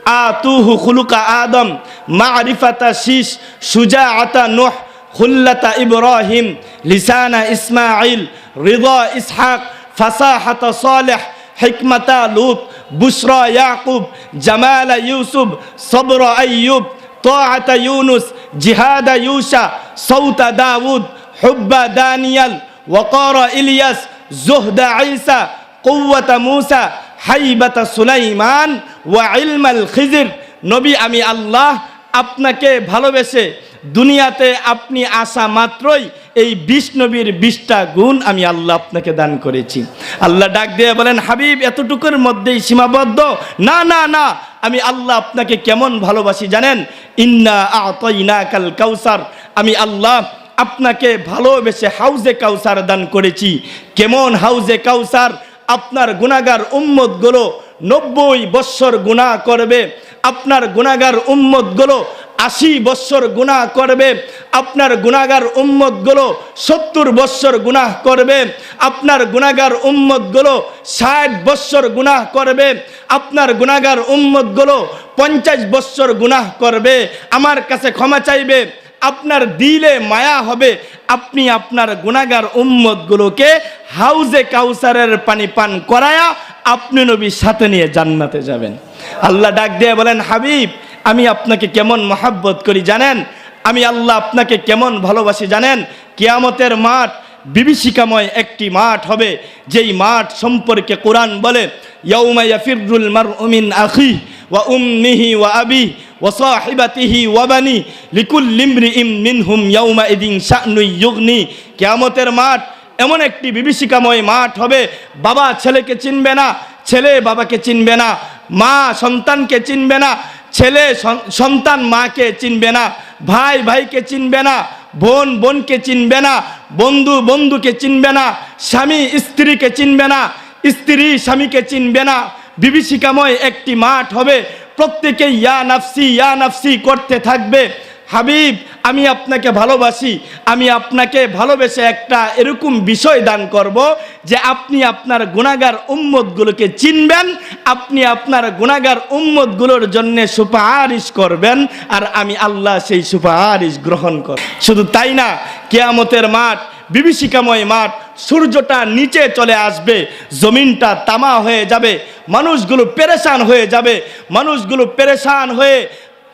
আতুহু খুলুকা আদম মারিফাতা শীষ সুজাআতা নূহ খুল্লাতা ইব্রাহিম লিসানা ইসমাঈল রিদা ইসহাক ফাসাহাতা সালেহ হিকমাতা লূত বুশরা ইয়াকুব জামালা ইউসুফ সবরা আইয়ুব তাআতা ইউনুস জিহাদা ইউশা সৌতা দাউদ হুব্বা দানিয়াল ওয়াকারা ইলিয়াস জুহদা ঈসা কুওয়াতা মূসা হাইবাতা সুলাইমান ওয়া ইলমাল খিজির। নবী, আমি আল্লাহ আপনাকে ভালোবেসে দুনিয়াতে আপনি আসা মাত্রই এই 20 নবীর 20টা গুণ আমি আল্লাহ আপনাকে দান করেছি। আল্লাহ ডাক দিয়ে বলেন, হাবিব এতটুকুর মধ্যেই সীমাবদ্ধ? না না না, আমি আল্লাহ আপনাকে কেমন ভালোবাসি জানেন? ইন্না আ'তাইনাকাল কাউসার, আমি আল্লাহ আপনাকে ভালোবেসে হাউজে কাউসার দান করেছি। কেমন হাউজে কাউসার? আপনার গুনাহগার উম্মতগুলো 90 বৎসর গুনাহ করবে, আপনার গুনাহগার উম্মতগুলো 80 বৎসর গুনাহ করবে, আপনার গুনাহগার উম্মতগুলো 70 বৎসর গুনাহ করবে, আপনার গুনাহগার উম্মতগুলো 60 বৎসর গুনাহ করবে, আপনার গুনাহগার উম্মতগুলো 50 বৎসর গুনাহ করবে। আমার কাছে ক্ষমা চাইবে, আপনার দিলে মায়া হবে, আপনি আপনার গুনাহগার উম্মতগুলোকে হাউজে কাউসারের পানি পান করায়া আপনি নবীর সাথে নিয়ে জান্নাতে যাবেন। আল্লাহ ডাক দিয়ে বলেন, হাবিব আমি আপনাকে কেমন মহাব্বত করি জানেন? আমি আল্লাহ আপনাকে কেমন ভালোবাসি জানেন? কিয়ামতের মাঠ বিভীষিকাময় একটি মাঠ হবে, যেই মাঠ সম্পর্কে কোরআন বলে, ইয়াউমা ইয়াফিরুল মারউ মিন আখিহি ওয়া উম্মিহি ওয়া আবিহি ওয়া সাহিবাতিহি ওয়া বানি লিকুল্লি ইমরিইম মিনহুম ইয়াউমা ইদিন শা'নুন ইউগনি। কিয়ামতের মাঠ এমন একটি বিভীষিকাময় মাঠ হবে, বাবা ছেলেকে চিনবে না, ছেলে বাবাকে চিনবে না, মা সন্তানকে চিনবে না, ছেলে সন্তান মাকে চিনবে না, ভাই ভাইকে চিনবে না, বোন বোনকে চিনবে না, বন্ধু বন্ধুকে চিনবে না, স্বামী স্ত্রীকে চিনবে না, স্ত্রী স্বামীকে চিনবে না। বিভীষিকাময় একটি মাঠ হবে, প্রত্যেকে ইয়া নাফসি করতে থাকবে। হাবিব আমি আপনাকে ভালোবাসি, আমি আপনাকে ভালোবেসে একটা এরকম বিষয় দান করব যে আপনি আপনার গুনাহগার উম্মতগুলোকে চিনবেন, আপনি আপনার গুনাহগার উম্মতগুলোর জন্য সুপারিশ করবেন, আর আমি আল্লাহ সেই সুপারিশ গ্রহণ করব। শুধু তাই না, কিয়ামতের মাঠ বিভীষিকাময় মাঠ, সূর্যটা নিচে চলে আসবে, জমিনটা তামা হয়ে যাবে, মানুষগুলো পেরেশান হয়ে যাবে, মানুষগুলো পেরেশান হয়ে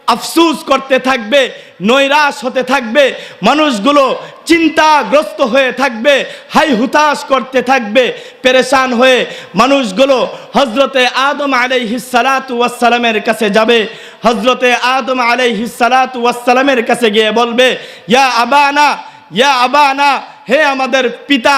আফসোস করতে থাকবে, নৈরাশ হতে থাকবে, মানুষগুলো চিন্তাগ্রস্ত হয়ে থাকবে, হাই হুতাশ করতে থাকবে, পেরেশান হয়ে মানুষগুলো হযরতে আদম আলাইহিস সালাতু ওয়াস সালামের কাছে যাবে। হযরতে আদম আলাইহিস সালাতু ওয়াস সালামের কাছে গিয়ে বলবে, ইয়া আবানা, হে আমাদের পিতা,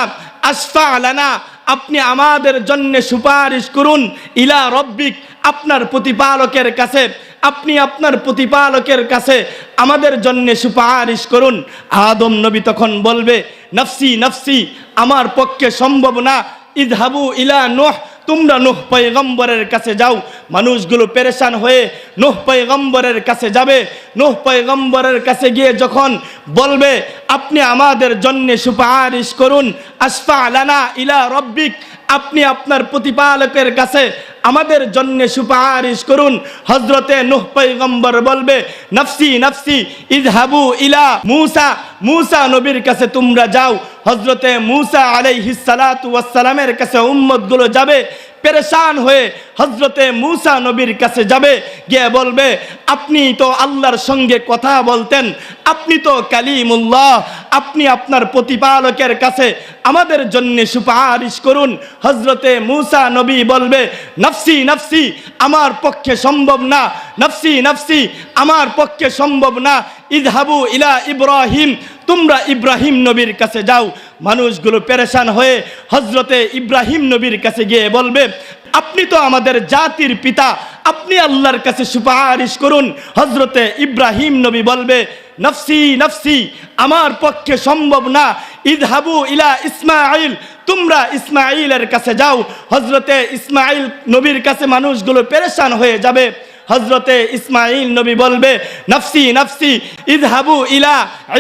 আশফা লানা, আপনি আমাদের জন্য সুপারিশ করুন, ইলা রব্বিক, আপনার প্রতিপালকের কাছে, আপনি আপনার প্রতিপালকের কাছে আমাদের জন্য সুপারিশ করুন। আদম নবী তখন বলবে, নফসি নফসি, আমার পক্ষে সম্ভব না, ইযহাবু ইলা নূহ, তোমরা নূহ পয়গম্বরের কাছে যাও। মানুষগুলো পেরেশান হয়ে নূহ পয়গম্বরের কাছে যাবে। নূহ পয়গম্বরের কাছে গিয়ে যখন বলবে, আপনি আমাদের জন্য সুপারিশ করুন, আশফা লানা ইলা রব্বিক, আপনি আপনার প্রতিপালকের কাছে আমাদের জন্য সুপারিশ করুন। হযরতে নূহ পয়গম্বর বলবে, নফসি নফসি, ইযহাবু ইলা মূসা, মূসা নবীর কাছে তোমরা যাও। হযরতে মূসা আলাইহিস সালাতু ওয়াস সালামের কাছে উম্মতগুলো যাবে, পেরেশান হয়ে হযরতে মূসা নবীর কাছে যাবে, গিয়ে বলবে, আপনি তো আল্লাহর সঙ্গে কথা বলতেন, আপনি তো কালিমুল্লাহ, আপনি আপনার প্রতিপালকের কাছে আমাদের জন্য সুপারিশ করুন। হযরতে মূসা নবী বলবে, নফসি নফসি, আমার পক্ষে সম্ভব না, নফসি নফসি, আমার পক্ষে সম্ভব না, ইযহাবু ইলা ইব্রাহিম, তোমরা ইব্রাহিম নবীর কাছে যাও। মানুষগুলো পেরেশান হয়ে হযরতে ইব্রাহিম নবীর কাছে গিয়ে বলবে, আপনি তো আমাদের জাতির পিতা, আপনি আল্লাহর কাছে সুপারিশ করুন। হযরতে ইব্রাহিম নবী বলবে, নফসি নফসি, আমার পক্ষে সম্ভব না, ইযহাবু ইলা ইসমাঈল, তোমরা ইসমাঈলের কাছে যাও। হযরতে ইসমাঈল নবীর কাছে মানুষগুলো পেরেশান হয়ে যাবে। হযরতে ইসমাঈল নবী বলবে, নফসি নফসি, ইযহাবু ইলা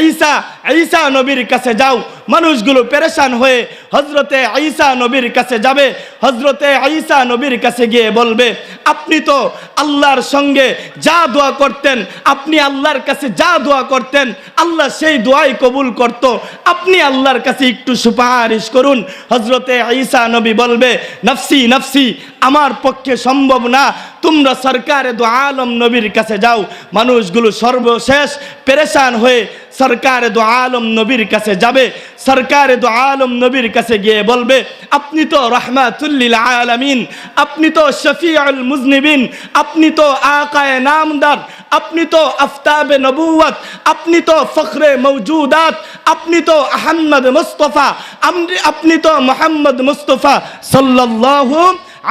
ঈসা, ঈসা নবীর কাছে যাও। মানুষগুলো পেরেশান হয়ে হযরতে ঈসা নবীর কাছে যাবে। হযরতে ঈসা নবীর কাছে গিয়ে বলবে, আপনি তো আল্লাহর সঙ্গে যা দোয়া করতেন, আপনি আল্লাহর কাছে যা দোয়া করতেন আল্লাহ সেই দোয়াই কবুল করত, আপনি আল্লাহর কাছে একটু সুপারিশ করুন। হযরতে ঈসা নবী বলবে, নফসি নফসি, আমার পক্ষে সম্ভব না, তোমরা সরকারে দু আলম নবীর কাছে যাও। মানুষগুলো সর্বশেষ পেরেশান হয়ে সরকারে দু আলম নবীর কাছে যাবে। সরকারে দু আলম নবীর কাছে গিয়ে বলবে, আপনি তো রাহমাতুল লিল আলামিন, আপনি তো শফিউল মুজনিবিন, আপনি তো আকায়ে নামদার, আপনি তো আফতাবে নবুয়ত, আপনি তো ফখরে মওজুদাত, আপনি তো আহমদ মুস্তাফা, আপনি তো মুহাম্মদ মুস্তাফা সাল্লাল্লাহু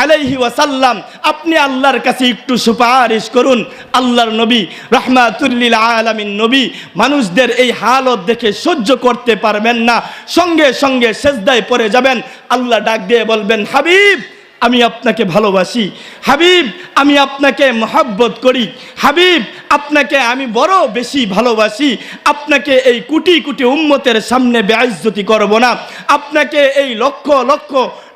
আলাইহি ওয়াসাল্লাম, আপনি আল্লাহর কাছে একটু সুপারিশ করুন। আল্লাহর নবী রাহমাতুল লিল আলামিন নবী মানুষদের এই হালত দেখে সহ্য করতে পারবেন না, সঙ্গে সঙ্গে সেজদায় পড়ে যাবেন। আল্লাহ ডাক দিয়ে বলবেন, হাবিব আমি আপনাকে ভালোবাসি, হাবিব আমি আপনাকে মহব্বত করি, হাবিব আপনাকে আমি বড় বেশি ভালোবাসি, আপনাকে এই কোটি কোটি উম্মতের সামনে বেইজ্জতি করব না, আপনাকে এই লক্ষ লক্ষ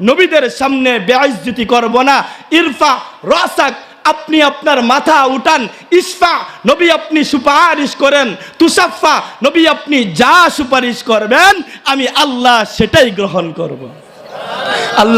নবীদের সামনে বেইজ্জতি করব না। ইরফা রাসাক, আপনি আপনার মাথা উঠান। ইসফা, নবী আপনি সুপারিশ করেন। তুসাফা, নবী আপনি যা সুপারিশ করবেন আমি আল্লাহ সেটাই গ্রহণ করব। আল্লাহ